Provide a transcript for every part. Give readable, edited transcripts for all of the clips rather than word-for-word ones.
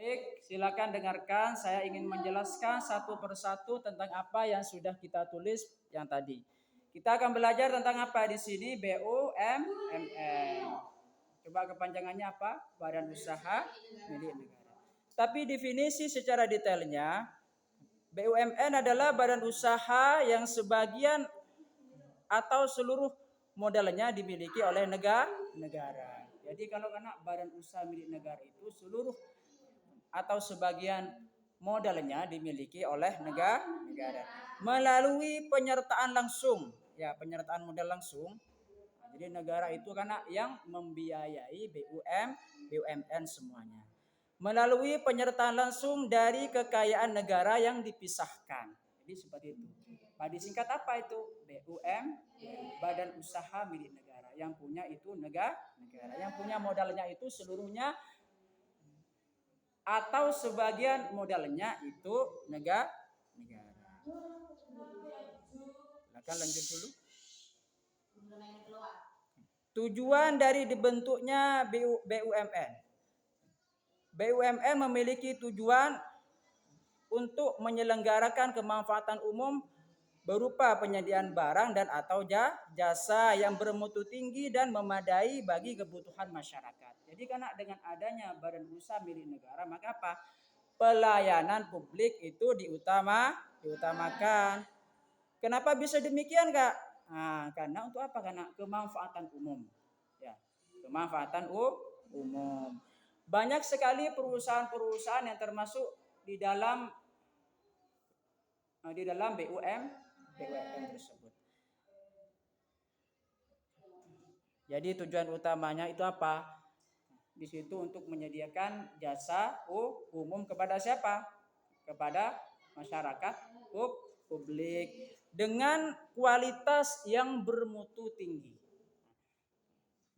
Baik, silakan dengarkan. Saya ingin menjelaskan satu persatu tentang apa yang sudah kita tulis yang tadi. Kita akan belajar tentang apa di sini? BUMN. Coba kepanjangannya apa? Badan Usaha Milik Negara. Tapi definisi secara detailnya, BUMN adalah badan usaha yang sebagian atau seluruh modalnya dimiliki oleh negara. Jadi kalau kena badan usaha milik negara itu seluruh atau sebagian modalnya dimiliki oleh negara melalui penyertaan langsung, ya penyertaan modal langsung. Jadi negara itu karena yang membiayai BUMN semuanya melalui penyertaan langsung dari kekayaan negara yang dipisahkan. Jadi seperti itu. Disingkat apa itu? BUM, Badan Usaha Milik Negara. Yang punya itu negara, yang punya modalnya itu seluruhnya atau sebagian modalnya itu negara. Silakan lanjut dulu. Tujuan dari dibentuknya BUMN. BUMN memiliki tujuan untuk menyelenggarakan kemanfaatan umum berupa penyediaan barang dan atau jasa yang bermutu tinggi dan memadai bagi kebutuhan masyarakat. Jadi karena dengan adanya badan usaha milik negara, maka apa? Pelayanan publik itu diutamakan. Kenapa bisa demikian, Kak? Nah, karena untuk apa? Karena kemanfaatan umum. Ya, kemanfaatan umum. Banyak sekali perusahaan-perusahaan yang termasuk di dalam BUMN tersebut. Jadi tujuan utamanya itu apa? Di situ untuk menyediakan jasa umum kepada siapa? Kepada masyarakat publik dengan kualitas yang bermutu tinggi.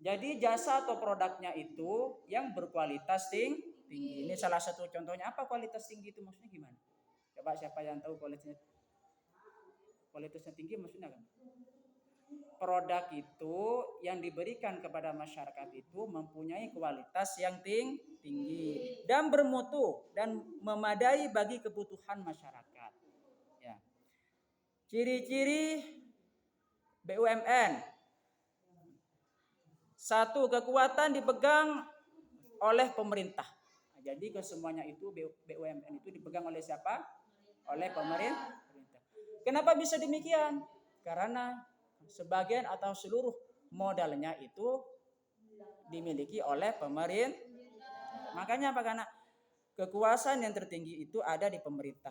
Jadi jasa atau produknya itu yang berkualitas tinggi. Ini salah satu contohnya. Apa kualitas tinggi itu maksudnya gimana? Coba siapa yang tahu kualitasnya tinggi maksudnya kan? Produk itu yang diberikan kepada masyarakat itu mempunyai kualitas yang tinggi dan bermutu dan memadai bagi kebutuhan masyarakat. Ya. Ciri-ciri BUMN. Satu, kekuatan dipegang oleh pemerintah. Jadi kesemuanya itu BUMN itu dipegang oleh siapa? Oleh pemerintah. Kenapa bisa demikian? Karena sebagian atau seluruh modalnya itu dimiliki oleh pemerintah. Makanya apa? Karena kekuasaan yang tertinggi itu ada di pemerintah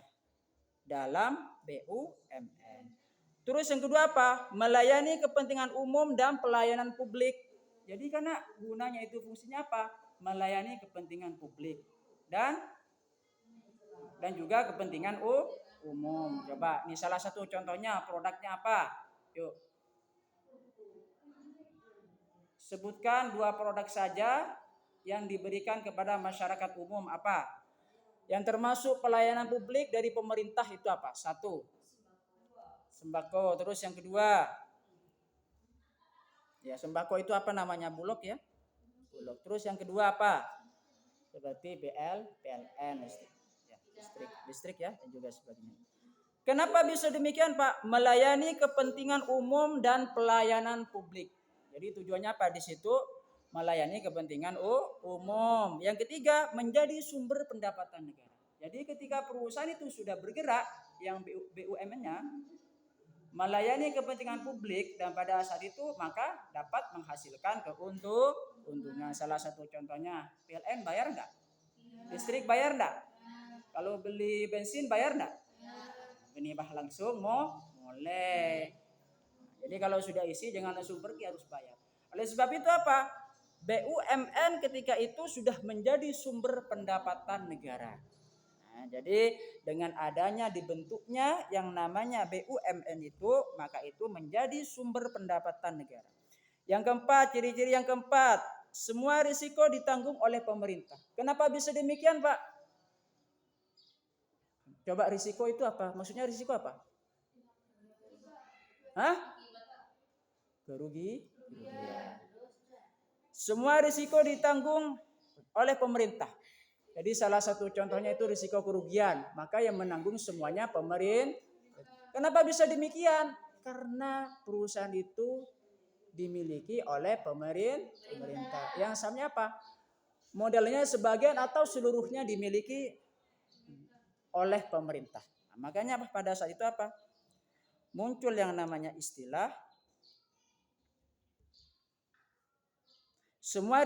dalam BUMN. Terus yang kedua apa? Melayani kepentingan umum dan pelayanan publik. Jadi karena gunanya itu fungsinya apa? Melayani kepentingan publik dan juga kepentingan umum. Coba, ini salah satu contohnya, produknya apa? Yuk. Sebutkan 2 produk saja yang diberikan kepada masyarakat umum apa? Yang termasuk pelayanan publik dari pemerintah itu apa? 1. Sembako. Terus yang kedua, ya sembako itu apa namanya? Bulog ya? Bulog. Terus yang kedua apa? Seperti PLN, listrik ya, dan juga sebagainya. Kenapa bisa demikian, Pak? Melayani kepentingan umum dan pelayanan publik. Jadi tujuannya apa di situ? Melayani kepentingan umum. Yang ketiga, menjadi sumber pendapatan negara. Jadi ketika perusahaan itu sudah bergerak, yang BUMN-nya melayani kepentingan publik dan pada saat itu maka dapat menghasilkan keuntungan. Salah satu contohnya PLN bayar enggak? Listrik bayar enggak? Kalau beli bensin bayar enggak? Menibah langsung boleh. Jadi kalau sudah isi jangan langsung pergi, harus bayar. Oleh sebab itu apa? BUMN ketika itu sudah menjadi sumber pendapatan negara. Nah, jadi dengan adanya dibentuknya yang namanya BUMN itu, maka itu menjadi sumber pendapatan negara. Yang keempat, ciri-ciri yang keempat, semua risiko ditanggung oleh pemerintah. Kenapa bisa demikian, Pak? Coba risiko itu apa? Maksudnya risiko apa? Kerugian. Semua risiko ditanggung oleh pemerintah. Jadi salah satu contohnya itu risiko kerugian. Maka yang menanggung semuanya pemerintah. Kenapa bisa demikian? Karena perusahaan itu dimiliki oleh pemerintah. Yang sahamnya apa? Modelnya sebagian atau seluruhnya dimiliki oleh pemerintah. Nah, makanya pada saat itu apa? Muncul yang namanya istilah semua